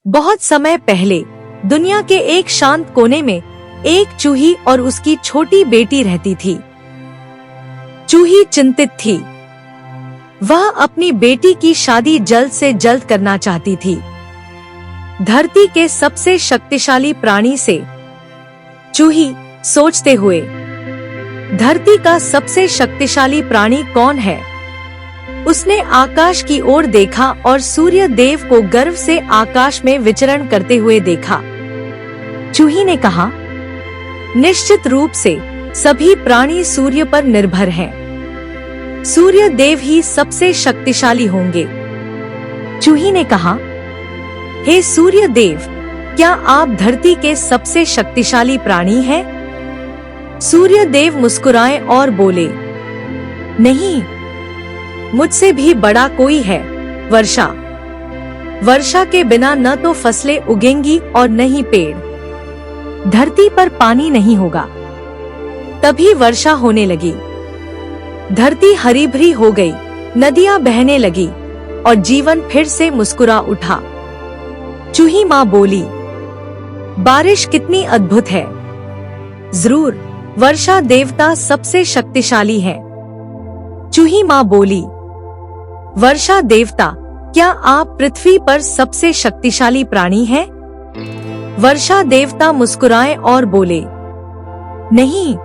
बहुत समय पहले दुनिया के एक शांत कोने में एक चूही और उसकी छोटी बेटी रहती थी। चूही चिंतित थी। वह अपनी बेटी की शादी जल्द से जल्द करना चाहती थी। धरती के सबसे शक्तिशाली प्राणी से, चूही सोचते हुए, धरती का सबसे शक्तिशाली प्राणी कौन है? उसने आकाश की ओर देखा और सूर्य देव को गर्व से आकाश में विचरण करते हुए देखा। चूही ने कहा, निश्चित रूप से सभी प्राणी सूर्य पर निर्भर हैं। सूर्य देव ही सबसे शक्तिशाली होंगे। चूही ने कहा, हे सूर्य देव, क्या आप धरती के सबसे शक्तिशाली प्राणी हैं? सूर्य देव मुस्कुराए और बोले, नहीं, मुझसे भी बड़ा कोई है, वर्षा। वर्षा के बिना न तो फसलें उगेंगी और न ही पेड़। धरती पर पानी नहीं होगा। तभी वर्षा होने लगी। धरती हरी भरी हो गई, नदियां बहने लगी और जीवन फिर से मुस्कुरा उठा। चूही माँ बोली, बारिश कितनी अद्भुत है। जरूर, वर्षा देवता सबसे शक्तिशाली है। चूही माँ बोली, वर्षा देवता, क्या आप पृथ्वी पर सबसे शक्तिशाली प्राणी हैं? वर्षा देवता मुस्कुराए और बोले, नहीं,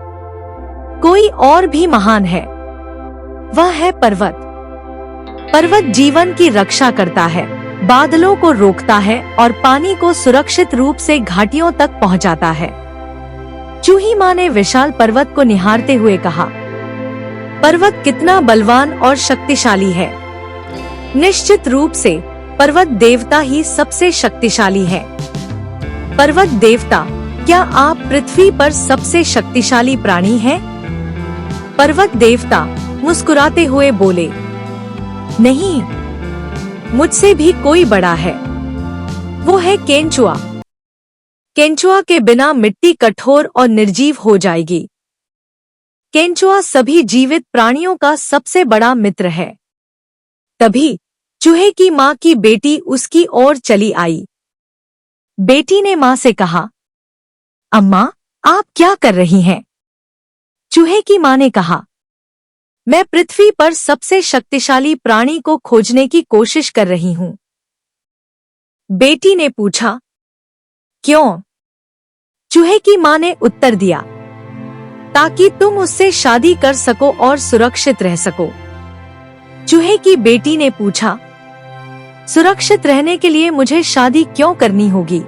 कोई और भी महान है। वह है पर्वत। पर्वत जीवन की रक्षा करता है, बादलों को रोकता है और पानी को सुरक्षित रूप से घाटियों तक पहुंचाता है। चूही माँ ने विशाल पर्वत को निहारते हुए कहा, पर्वत कितना बलवान और शक्तिशाली है। निश्चित रूप से पर्वत देवता ही सबसे शक्तिशाली है। पर्वत देवता, क्या आप पृथ्वी पर सबसे शक्तिशाली प्राणी हैं? पर्वत देवता मुस्कुराते हुए बोले, नहीं, मुझसे भी कोई बड़ा है। वो है केंचुआ। केंचुआ के बिना मिट्टी कठोर और निर्जीव हो जाएगी। केंचुआ सभी जीवित प्राणियों का सबसे बड़ा मित्र है। तभी चूहे की माँ की बेटी उसकी ओर चली आई। बेटी ने माँ से कहा, अम्मा, आप क्या कर रही हैं? चूहे की माँ ने कहा, मैं पृथ्वी पर सबसे शक्तिशाली प्राणी को खोजने की कोशिश कर रही हूँ। बेटी ने पूछा, क्यों? चूहे की माँ ने उत्तर दिया, ताकि तुम उससे शादी कर सको और सुरक्षित रह सको। चूहे की बेटी ने पूछा, सुरक्षित रहने के लिए मुझे शादी क्यों करनी होगी?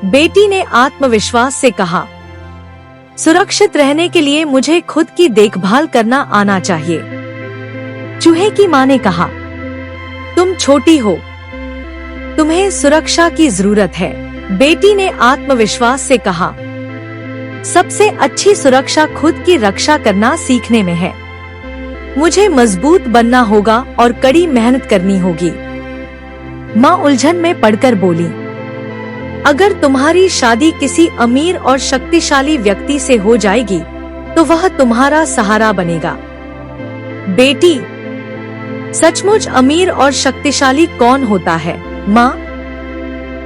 बेटी ने आत्मविश्वास से कहा, सुरक्षित रहने के लिए मुझे खुद की देखभाल करना आना चाहिए। चूहे की माँ ने कहा, तुम छोटी हो, तुम्हें सुरक्षा की जरूरत है। बेटी ने आत्मविश्वास से कहा, सबसे अच्छी सुरक्षा खुद की रक्षा करना सीखने में है। मुझे मजबूत बनना होगा और कड़ी मेहनत करनी होगी। माँ उलझन में पड़कर बोली, अगर तुम्हारी शादी किसी अमीर और शक्तिशाली व्यक्ति से हो जाएगी तो वह तुम्हारा सहारा बनेगा। बेटी, सचमुच अमीर और शक्तिशाली कौन होता है? माँ,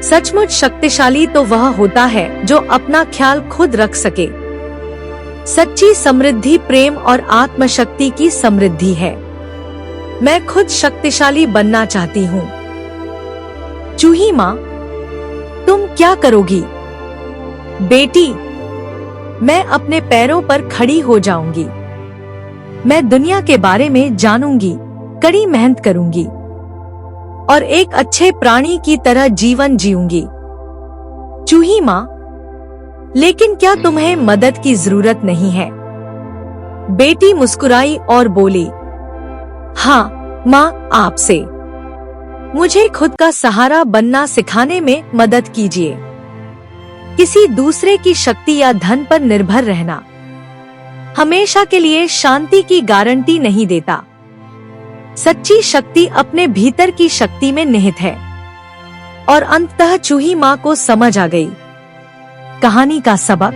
सचमुच शक्तिशाली तो वह होता है जो अपना ख्याल खुद रख सके। सच्ची समृद्धि प्रेम और आत्मशक्ति की समृद्धि है। मैं खुद शक्तिशाली बनना चाहती हूँ। चूही माँ, तुम क्या करोगी? बेटी, मैं अपने पैरों पर खड़ी हो जाऊंगी। मैं दुनिया के बारे में जानूंगी, कड़ी मेहनत करूंगी और एक अच्छे प्राणी की तरह जीवन जीऊंगी। चूही माँ, लेकिन क्या तुम्हें मदद की जरूरत नहीं है? बेटी मुस्कुराई और बोली, हाँ माँ, आपसे। मुझे खुद का सहारा बनना सिखाने में मदद कीजिए। किसी दूसरे की शक्ति या धन पर निर्भर रहना हमेशा के लिए शांति की गारंटी नहीं देता। सच्ची शक्ति अपने भीतर की शक्ति में निहित है। और अंततः चूही माँ को समझ आ गई। कहानी का सबक,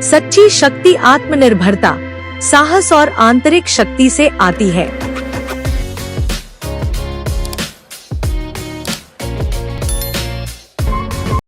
सच्ची शक्ति आत्मनिर्भरता, साहस और आंतरिक शक्ति से आती है।